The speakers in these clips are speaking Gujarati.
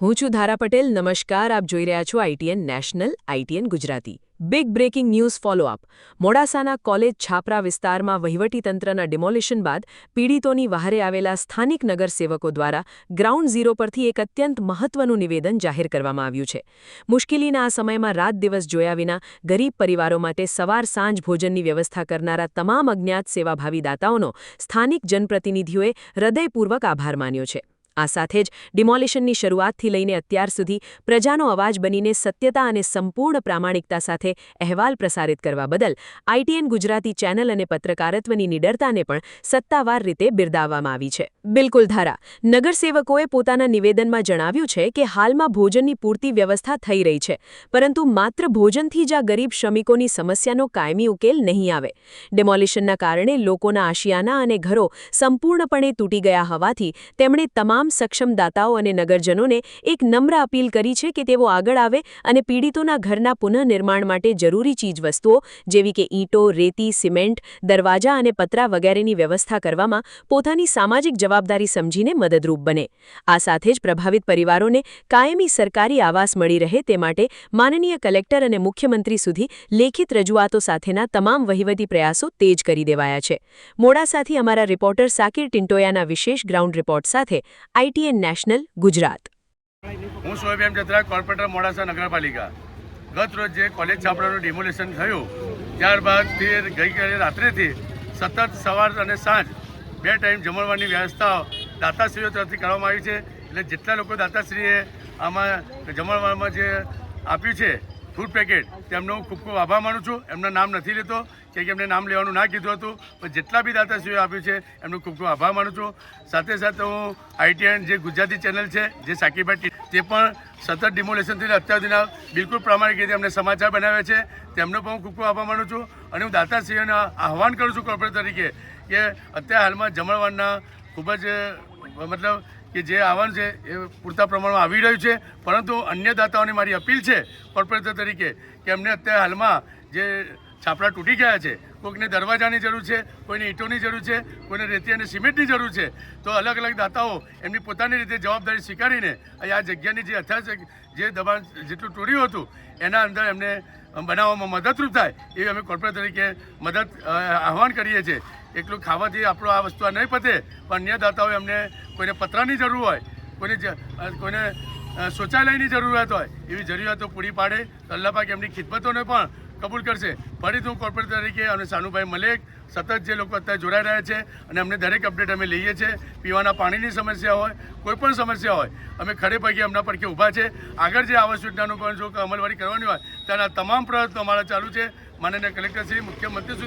હું છું ધારા પટેલ. નમસ્કાર. આપ જોઈ રહ્યા છો ITN national, ITN Gujarati. Big breaking news follow up. મોડાસાના કોલેજ છાપરા વિસ્તારમાં વહીવટીતંત્રના ડિમોલિશન બાદ પીડિતોની વહારે આવેલા સ્થાનિક નગરસેવકો દ્વારા ગ્રાઉન્ડ ઝીરો પરથી એક અત્યંત મહત્વનું નિવેદન જાહેર કરવામાં આવ્યું છે. મુશ્કેલીના આ સમયમાં રાત દિવસ જોયા વિના ગરીબ પરિવારો માટે સવાર સાંજ ભોજનની વ્યવસ્થા કરનારા તમામ અજ્ઞાત સેવાભાવી દાતાઓનો સ્થાનિક જનપ્રતિનિધિઓએ હૃદયપૂર્વક આભાર માન્યો છે. આ સાથે જ ડિમોલિશનની શરૂઆતથી લઈને અત્યાર સુધી પ્રજાનો અવાજ બનીને સત્યતા અને સંપૂર્ણ પ્રામાણિકતા સાથે અહેવાલ પ્રસારિત કરવા બદલ આઈટીએન ગુજરાતી ચેનલ અને પત્રકારત્વની નિડરતાને પણ સત્તાવાર રીતે બિરદાવવામાં આવી છે. બિલકુલ ધારા. નગરસેવકોએ પોતાના નિવેદનમાં જણાવ્યું છે કે હાલમાં ભોજનની પૂરતી વ્યવસ્થા થઈ રહી છે, પરંતુ માત્ર ભોજનથી જ આ ગરીબ શ્રમિકોની સમસ્યાનો કાયમી ઉકેલ નહીં આવે. ડિમોલિશનના કારણે લોકોના આશિયાના અને ઘરો સંપૂર્ણપણે તૂટી ગયા હોવાથી તેમણે તમામ સક્ષમ દાતાઓ અને નગરજનોને એક નમ્ર અપીલ કરી છે કે તેઓ આગળ આવે અને પીડિતોના ઘરના પુનઃનિર્માણ માટે જરૂરી ચીજવસ્તુઓ જેવી કે ઈંટો, રેતી, સિમેન્ટ, દરવાજા અને પતરા વગેરેની વ્યવસ્થા કરવામાં પોતાની સામાજિક જવાબદારી સમજીને મદદરૂપ બને. આ સાથે જ પ્રભાવિત પરિવારોને કાયમી સરકારી આવાસ મળી રહે તે માટે માનનીય કલેક્ટર અને મુખ્યમંત્રી સુધી લેખિત રજૂઆતો સાથેના તમામ વહીવટી પ્રયાસો તેજ કરી દેવાયા છે. મોડાસાથી અમારા રિપોર્ટર સાકિર ટિન્ટોયાના વિશેષ ગ્રાઉન્ડ રિપોર્ટ સાથે આઈટીએન નેશનલ, ગુજરાત. હું શોએબ એમ જત્રા, કોર્પોરેટર મોડાસા નગરપાલિકા. ગત રોજ જે કોલેજ છાપરાનું ડિમોલિશન થયું ત્યારબાદ ગઈકાલે રાત્રેથી સતત સવાર અને સાંજ 2 ટાઈમ જમણવારની વ્યવસ્થા દાતાશ્રીઓ તરફથી કરવામાં આવી છે. એટલે જેટલા લોકો દાતાશ્રીએ આમાં જમણવારમાં જે આપ્યું છે ફૂડ પેકેટ, તેમનો હું ખૂબ ખૂબ આભાર માનું છું. એમના નામ નથી લેતો કે એમને નામ લેવાનું ના કીધું હતું, પણ જેટલા બી દાતાશ્રીઓ આપ્યું છે એમનો ખૂબ ખૂબ આભાર માનું છું. સાથે સાથે હું આઈટીએન જે ગુજરાતી ચેનલ છે, જે સાકીભાઈ, તે પણ સતત ડિમોલેશનથી અત્યાર સુધીના બિલકુલ પ્રામાણિક રીતે એમને સમાચાર બનાવ્યા છે, તેમનો પણ હું ખૂબ ખૂબ આભાર માનું છું. અને હું દાતાશ્રીઓને આહવાન કરું છું કોર્પોરેટ તરીકે કે અત્યારે હાલમાં જમણવારના ખૂબ જ મતલબ કે જે આવવાનું છે એ પૂરતા પ્રમાણમાં આવી રહ્યું છે, પરંતુ અન્ય દાતાઓને મારી અપીલ છે કોર્પોરેટર તરીકે કે એમને અત્યારે હાલમાં જે છાપરા તૂટી ગયા છે, કોઈકને દરવાજાની જરૂર છે, કોઈને ઈંટોની જરૂર છે, કોઈને રેતી અને સિમેન્ટની જરૂર છે, તો અલગ અલગ દાતાઓ એમની પોતાની રીતે જવાબદારી સ્વીકારીને આ જગ્યાની જે યથાશક્તિ જે દબાણ જેટલું તોડ્યું હતું એના અંદર એમને બનાવવામાં મદદરૂપ થાય એવી અમે કોર્પોરેટ તરીકે મદદ આહવાન કરીએ છીએ. એટલું ખાવાથી આપણો આ વસ્તુ નહીં પતે, પણ અન્ય દાતાઓ એમને કોઈને પતરાની જરૂર હોય, કોઈને શૌચાલયની જરૂરિયાત હોય, એવી જરૂરિયાતો પૂરી પાડે તો અલ્લાહ પાક એમની ખિદમતોને પણ કબૂલ કરશે. ફરીથી હું કોર્પોરેટ તરીકે અને સાનુભાઈ મલેક સતત જે લોકો અત્યારે જોડાઈ રહ્યા છે અને અમને દરેક અપડેટ અમે લઈએ છીએ. પીવાના પાણીની સમસ્યા હોય, કોઈ પણ સમસ્યા હોય, અમે ખડે પગે એમના પડખે ઊભા છે. આગળ જે આવાસ યોજનાનું પણ જો અમલવારી કરવાની હોય તેના તમામ પ્રયત્નો અમારા ચાલુ છે. માનનીય કલેક્ટરશ્રી, મુખ્યમંત્રી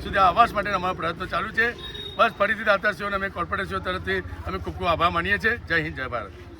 સુધી આવાસ માટે અમારા પ્રયત્નો ચાલુ છે. બસ ફરીથી દાતાશ્રીઓને અમે કોર્પોરેટરશ્રીઓ તરફથી અમે ખૂબ ખૂબ આભાર માનીએ છીએ. જય હિન્દ, જય ભારત.